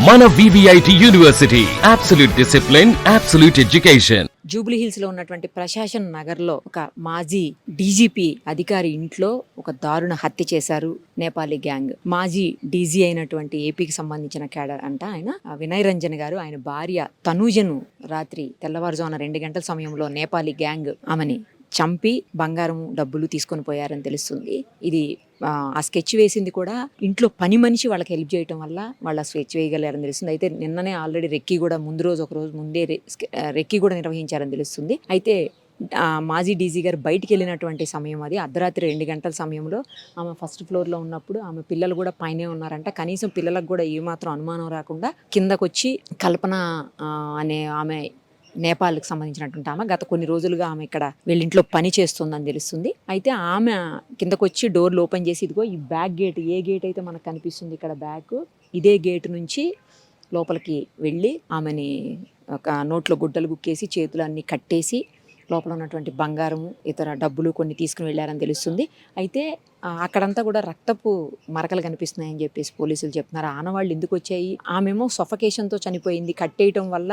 మన VVIT university absolute discipline, absolute education. Jubilee hills లో ఉన్నటువంటి ప్రశాసన్ నగర్ లో ఒక మాజీ డీజీపీ అధికారి ఇంట్లో ఒక దారుణ హత్య చేశారు నేపాలీ గ్యాంగ్. మాజీ డీజీ అయినటువంటి ఏపీకి సంబంధించిన క్యాడర్ అంట ఆయన వినయ్ రంజన్ గారు, ఆయన భార్య తనూజను రాత్రి తెల్లవారుజామున 2 గంటల సమయంలో నేపాలీ గ్యాంగ్ ఆమెని చంపి బంగారం డబ్బులు తీసుకొని పోయారని తెలుస్తుంది. ఇది ఆ స్కెచ్ వేసింది కూడా ఇంట్లో పని మనిషి వాళ్ళకి హెల్ప్ చేయడం వల్ల వాళ్ళ స్కెచ్ వేయగలిగారని తెలుస్తుంది. అయితే నిన్ననే ఆల్రెడీ రెక్కి కూడా ఒక రోజు ముందే రెక్కి కూడా నిర్వహించారని తెలుస్తుంది. అయితే మాజీ డీజీ గారు బయటికి వెళ్ళినటువంటి సమయం అది అర్ధరాత్రి 2 గంటల సమయంలో ఆమె ఫస్ట్ ఫ్లోర్లో ఉన్నప్పుడు ఆమె పిల్లలు కూడా పైనే ఉన్నారంట. కనీసం పిల్లలకు కూడా ఏమాత్రం అనుమానం రాకుండా కిందకొచ్చి కల్పన అనే ఆమె నేపాల్కి సంబంధించినటువంటి ఆమె గత కొన్ని రోజులుగా ఆమె ఇక్కడ వీళ్ళింట్లో పని చేస్తుందని తెలుస్తుంది. అయితే ఆమె కిందకొచ్చి డోర్లు ఓపెన్ చేసి ఇదిగో ఈ బ్యాక్ గేట్, ఏ గేట్ అయితే మనకు కనిపిస్తుంది ఇక్కడ బ్యాక్, ఇదే గేట్ నుంచి లోపలికి వెళ్ళి ఆమెని ఒక నోట్లో గుడ్డలు గుక్కేసి చేతులు అన్నీ కట్టేసి లోపల ఉన్నటువంటి బంగారము ఇతర డబ్బులు కొన్ని తీసుకుని వెళ్ళారని తెలుస్తుంది. అయితే అక్కడంతా కూడా రక్తపు మరకలు కనిపిస్తున్నాయని చెప్పేసి పోలీసులు చెప్తున్నారు. ఆనవాళ్ళు ఎందుకు వచ్చాయి, ఆమెమో సఫకేషన్తో చనిపోయింది, కట్టేయటం వల్ల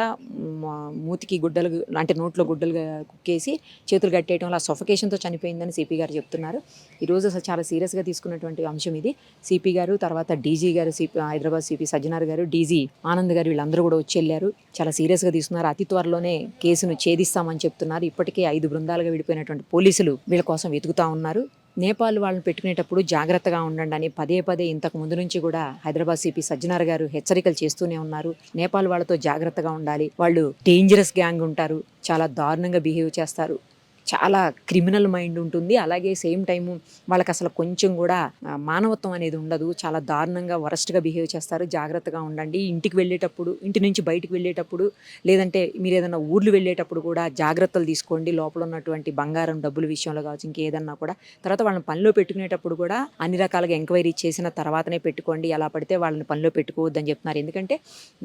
మూతికి గుడ్డలు అంటే నోట్లో గుడ్డలు కుక్కేసి చేతులు కట్టేయటం వల్ల సఫకేషన్తో చనిపోయిందని సిపి గారు చెప్తున్నారు. ఈరోజు అసలు చాలా సీరియస్గా తీసుకున్నటువంటి అంశం ఇది. సిపి గారు, తర్వాత డీజీ గారు, హైదరాబాద్ సిపి సజ్జనార్ గారు, డీజీ ఆనంద్ గారు వీళ్ళందరూ కూడా వచ్చి వెళ్ళారు. చాలా సీరియస్గా తీసుకున్నారు. అతి త్వరలోనే కేసును ఛేదిస్తామని చెప్తున్నారు. ఇప్పటికే 5 బృందాలుగా విడిపోయినటువంటి పోలీసులు వీళ్ళ కోసం వెతుకుతా ఉన్నారు. నేపాల్ వాళ్ళని పెట్టుకునేటప్పుడు జాగ్రత్తగా ఉండండి అని పదే ఇంతకు ముందు నుంచి కూడా హైదరాబాద్ సిపి సజ్జనార్ గారు హెచ్చరికలు చేస్తూనే ఉన్నారు. నేపాల్ వాళ్ళతో జాగ్రత్తగా ఉండాలి, వాళ్ళు డేంజరస్ గ్యాంగ్ ఉంటారు, చాలా దారుణంగా బిహేవ్ చేస్తారు, చాలా క్రిమినల్ మైండ్ ఉంటుంది. అలాగే సేమ్ టైము వాళ్ళకి అసలు కొంచెం కూడా మానవత్వం అనేది ఉండదు, చాలా దారుణంగా వరస్ట్గా బిహేవ్ చేస్తారు. జాగ్రత్తగా ఉండండి. ఇంటికి వెళ్ళేటప్పుడు, ఇంటి నుంచి బయటికి వెళ్ళేటప్పుడు, లేదంటే మీరు ఏదైనా ఊర్లు వెళ్ళేటప్పుడు కూడా జాగ్రత్తలు తీసుకోండి. లోపల ఉన్నటువంటి బంగారం డబ్బుల విషయంలో కావచ్చు, ఇంకేదన్నా కూడా. తర్వాత వాళ్ళని పనిలో పెట్టుకునేటప్పుడు కూడా అన్ని రకాలుగా ఎంక్వైరీ చేసిన తర్వాతనే పెట్టుకోండి, ఎలా పడితే వాళ్ళని పనిలో పెట్టుకోవద్దని చెప్తున్నారు. ఎందుకంటే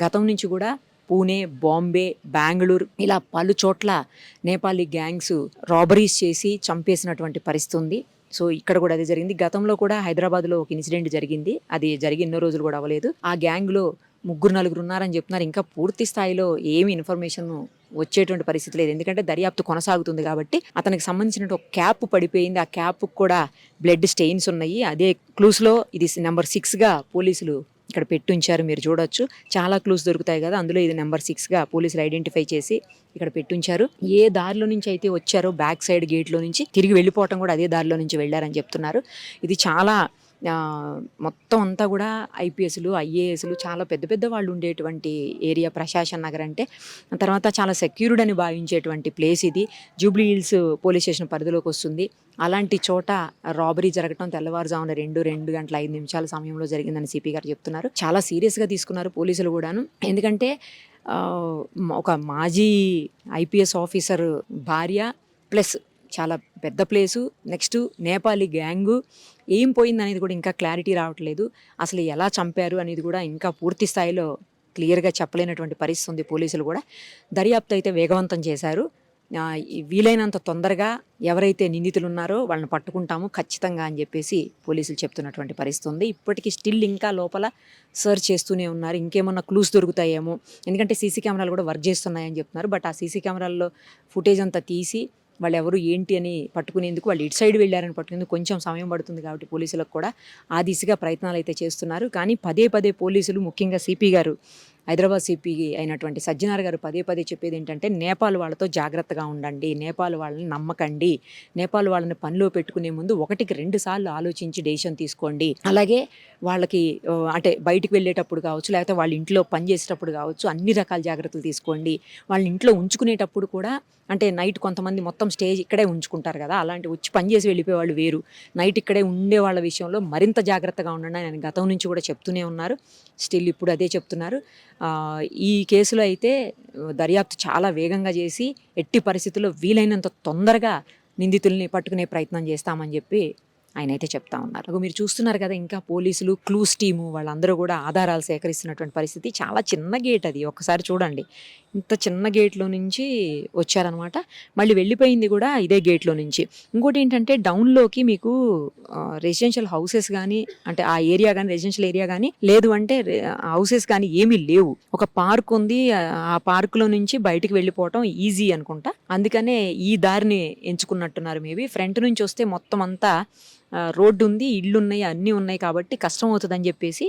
గతం నుంచి కూడా పూణే, బాంబే, బెంగళూరు ఇలా పలు చోట్ల నేపాలీ గ్యాంగ్స్ రాబరీస్ చేసి చంపేసినటువంటి పరిస్థితి ఉంది. సో ఇక్కడ కూడా అదే జరిగింది. గతంలో కూడా హైదరాబాద్లో ఒక ఇన్సిడెంట్ జరిగింది. అది జరిగి ఎన్నో రోజులు కూడా అవ్వలేదు. ఆ గ్యాంగ్లో 3-4 ఉన్నారని చెప్తున్నారు. ఇంకా పూర్తి స్థాయిలో ఏమి ఇన్ఫర్మేషన్ వచ్చేటువంటి పరిస్థితి లేదు. ఎందుకంటే దర్యాప్తు కొనసాగుతుంది కాబట్టి. అతనికి సంబంధించిన ఒక క్యాప్ పడిపోయింది. ఆ క్యాప్ కూడా బ్లడ్ స్టెయిన్స్ ఉన్నాయి. అదే క్లూస్లో ఇది నెంబర్ 6గా పోలీసులు ఇక్కడ పెట్టుంచారు. మీరు చూడొచ్చు, చాలా క్లూస్ దొరుకుతాయి కదా, అందులో ఇది నెంబర్ 6గా పోలీసులు ఐడెంటిఫై చేసి ఇక్కడ పెట్టుంచారు. ఏ దారిలో నుంచి అయితే వచ్చారో బ్యాక్ సైడ్ గేట్లో నుంచి తిరిగి వెళ్ళిపోవటం కూడా అదే దారిలో నుంచి వెళ్ళారని చెప్తున్నారు. ఇది చాలా మొత్తం అంతా కూడా ఐపీఎస్లు, ఐఏఎస్లు చాలా పెద్ద వాళ్ళు ఉండేటువంటి ఏరియా ప్రశాసన్ నగర్ అంటే. తర్వాత చాలా సెక్యూర్డ్ అని భావించేటువంటి ప్లేస్ ఇది. జూబ్లీ హిల్స్ పోలీస్ స్టేషన్ పరిధిలోకి వస్తుంది. అలాంటి చోట రాబరీ జరగటం తెల్లవారుజామున 2 గంటల 5 నిమిషాల సమయంలో జరిగిందని సిపి గారు చెప్తున్నారు. చాలా సీరియస్గా తీసుకున్నారు పోలీసులు కూడాను. ఎందుకంటే ఒక మాజీ ఐపీఎస్ ఆఫీసర్ భార్య ప్లస్ చాలా పెద్ద ప్లేసు, నెక్స్ట్ నేపాలీ గ్యాంగు, ఏం పోయింది అనేది కూడా ఇంకా క్లారిటీ రావట్లేదు. అసలు ఎలా చంపారు అనేది కూడా ఇంకా పూర్తి స్థాయిలో క్లియర్గా చెప్పలేనటువంటి పరిస్థితి ఉంది. పోలీసులు కూడా దర్యాప్తు అయితే వేగవంతం చేశారు. వీలైనంత తొందరగా ఎవరైతే నిందితులు ఉన్నారో వాళ్ళని పట్టుకుంటాము ఖచ్చితంగా అని చెప్పేసి పోలీసులు చెప్తున్నటువంటి పరిస్థితి ఉంది. ఇప్పటికీ స్టిల్ ఇంకా లోపల సర్చ్ చేస్తూనే ఉన్నారు, ఇంకేమన్నా క్లూస్ దొరుకుతాయేమో. ఎందుకంటే సీసీ కెమెరాలు కూడా వర్క్ చేస్తున్నాయని చెప్తున్నారు. బట్ ఆ సీసీ కెమెరాల్లో ఫుటేజ్ అంతా తీసి వాళ్ళు ఎవరు ఏంటి అని పట్టుకునేందుకు, వాళ్ళు ఇటు సైడ్ వెళ్ళారని పట్టుకునేందుకు కొంచెం సమయం పడుతుంది. కాబట్టి పోలీసులకు కూడా ఆ దిశగా ప్రయత్నాలు అయితే చేస్తున్నారు. కానీ పదే పోలీసులు, ముఖ్యంగా సిపి గారు, హైదరాబాద్ సిపి అయినటువంటి సజ్జనార్ గారు పదే చెప్పేది ఏంటంటే నేపాల్ వాళ్ళతో జాగ్రత్తగా ఉండండి, నేపాల్ వాళ్ళని నమ్మకండి, నేపాల్ వాళ్ళని పనిలో పెట్టుకునే ముందు 1-2 సార్లు ఆలోచించి డెసిషన్ తీసుకోండి. అలాగే వాళ్ళకి అంటే బయటికి వెళ్ళేటప్పుడు కావచ్చు, లేకపోతే వాళ్ళ ఇంట్లో పని చేసేటప్పుడు కావచ్చు, అన్ని రకాల జాగ్రత్తలు తీసుకోండి. వాళ్ళ ఇంట్లో ఉంచుకునేటప్పుడు కూడా, అంటే నైట్ కొంతమంది మొత్తం స్టేజ్ ఇక్కడే ఉంచుకుంటారు కదా, అలాంటి వచ్చి పని చేసి వెళ్ళిపోయేవాళ్ళు వేరు, నైట్ ఇక్కడే ఉండే వాళ్ళ విషయంలో మరింత జాగ్రత్తగా ఉండండి అని గతం నుంచి కూడా చెప్తూనే ఉన్నారు. స్టిల్ ఇప్పుడు అదే చెప్తున్నారు. ఈ కేసులో అయితే దర్యాప్తు చాలా వేగంగా చేసి ఎట్టి పరిస్థితుల్లో వీలైనంత తొందరగా నిందితుల్ని పట్టుకునే ప్రయత్నం చేస్తామని చెప్పి ఆయన అయితే చెప్తా ఉన్నారు. అగో మీరు చూస్తున్నారు కదా, ఇంకా పోలీసులు క్లూస్ టీము వాళ్ళందరూ కూడా ఆధారాలు సేకరిస్తున్నటువంటి పరిస్థితి. చాలా చిన్న గేట్ అది, ఒక్కసారి చూడండి. ఇంత చిన్న గేట్లో నుంచి వచ్చారనమాట. మళ్ళీ వెళ్ళిపోయింది కూడా ఇదే గేట్లో నుంచి. ఇంకోటి ఏంటంటే డౌన్లోకి మీకు రెసిడెన్షియల్ హౌసెస్ కానీ, అంటే ఆ ఏరియా కానీ, రెసిడెన్షియల్ ఏరియా కానీ, లేదు అంటే హౌసెస్ కానీ ఏమీ లేవు. ఒక పార్క్ ఉంది, ఆ పార్కులో నుంచి బయటికి వెళ్ళిపోవటం ఈజీ అనుకుంటా. అందుకనే ఈ దారిని ఎంచుకున్నట్టున్నారు. మేబీ ఫ్రంట్ నుంచి వస్తే మొత్తం అంతా రోడ్డు ఉంది, ఇళ్ళు ఉన్నాయి, అన్నీ ఉన్నాయి కాబట్టి కష్టం అవుతుందని చెప్పేసి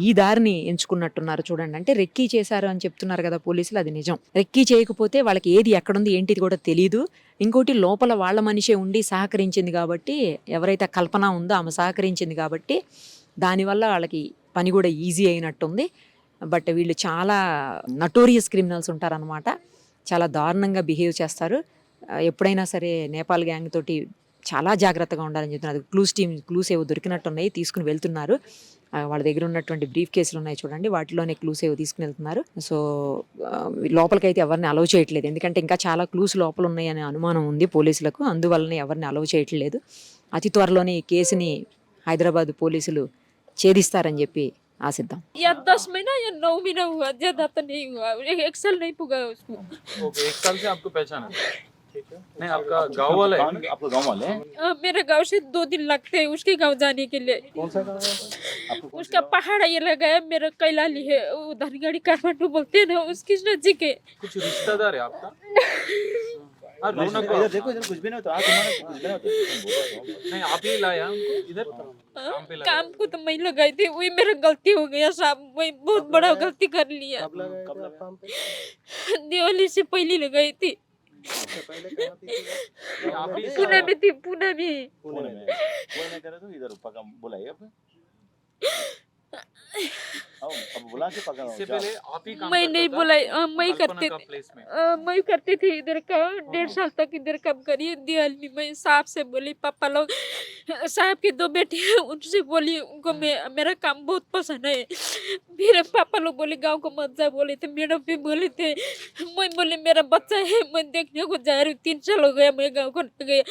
ఈ దారిని ఎంచుకున్నట్టున్నారు. చూడండి, అంటే రెక్కీ చేశారు అని చెప్తున్నారు కదా పోలీసులు, అది నిజం. రెక్కీ చేయకపోతే వాళ్ళకి ఏది ఎక్కడుంది ఏంటిది కూడా తెలియదు. ఇంకోటి లోపల వాళ్ళ మనిషే ఉండి సహకరించింది కాబట్టి, ఎవరైతే కల్పన ఉందో ఆమె సహకరించింది కాబట్టి దానివల్ల వాళ్ళకి పని కూడా ఈజీ అయినట్టుంది. బట్ వీళ్ళు చాలా నటోరియస్ క్రిమినల్స్ ఉంటారనమాట. చాలా దారుణంగా బిహేవ్ చేస్తారు. ఎప్పుడైనా సరే నేపాల్ గ్యాంగ్ తోటి చాలా జాగ్రత్తగా ఉండాలని చెప్తున్నారు. క్లూస్ ఏవో దొరికినట్టున్నాయి, తీసుకుని వెళ్తున్నారు. వాళ్ళ దగ్గర ఉన్నటువంటి బ్రీఫ్ కేసులు ఉన్నాయి చూడండి, వాటిలోనే క్లూస్ ఏవో తీసుకుని వెళ్తున్నారు. సో లోపలికైతే ఎవరిని అలౌ చేయట్లేదు, ఎందుకంటే ఇంకా చాలా క్లూస్ లోపల ఉన్నాయనే అనుమానం ఉంది పోలీసులకు. అందువల్లనే ఎవరిని అలౌ చేయట్లేదు. అతి త్వరలోనే ఈ కేసుని హైదరాబాద్ పోలీసులు ఛేదిస్తారని చెప్పి ఆశిద్దాం. या 10 महीना या 9 महीना हुआ, ज्यादा तो नहीं हुआ, 1 साल नहीं पुगा उसको। ओके, 1 साल से आपको पहचान है? ठीक है। नहीं, आपका गांव वाला है? आपका गांव वाले हैं? मेरे गांव से 2 दिन लगते हैं उसके गांव जाने के लिए। कौन सा गांव है आपको? उसका पहाड़ ये लगा है, मेरा कैलाली है, वो धनगढ़ी काठमांडू बोलते हैं ना, उसकी नजदीक है। कुछ रिश्तेदार है आपका? हाँ, रौनक इधर देखो, इधर कुछ भी नहीं होता, तुम्हारा कुछ भी नहीं होता। नहीं, आप ही लाया हमको इधर काम पे लगाया? काम को तो मैं लगाई थी, वही मेरा गलती हो गया साहब, मैं बहुत बड़ा गलती कर लिया। कब लगाए थे आप काम पे? दिवाली से पहले लगाई थी। पहले कहाँ थी? नहीं, आप ही पुणे में थी, पुणे में। पुणे में। कोई नहीं करे तो इधर पका बुलाइए अब। अब बुला के पका। इससे पहले आप ही काम मैं करता नहीं था? बुलाई, मैं कल्पना करते का थे। प्लेस में? मैं करती थी इधर का, 1.5 साल तक इधर काम करी। दिवाली में साहब से बोली, पापा लोग साहब के 2 बेटे हैं, उनसे बोली उनको मेरा काम बहुत पसंद है। फिर पापा लोग बोले गांव को मत जा, बोले थे मैडम भी बोले थे। मैं बोले मेरा बच्चा है, मैं देखने को जा रही हूँ, 3 साल हो गया मैं गाँव को नहीं गया।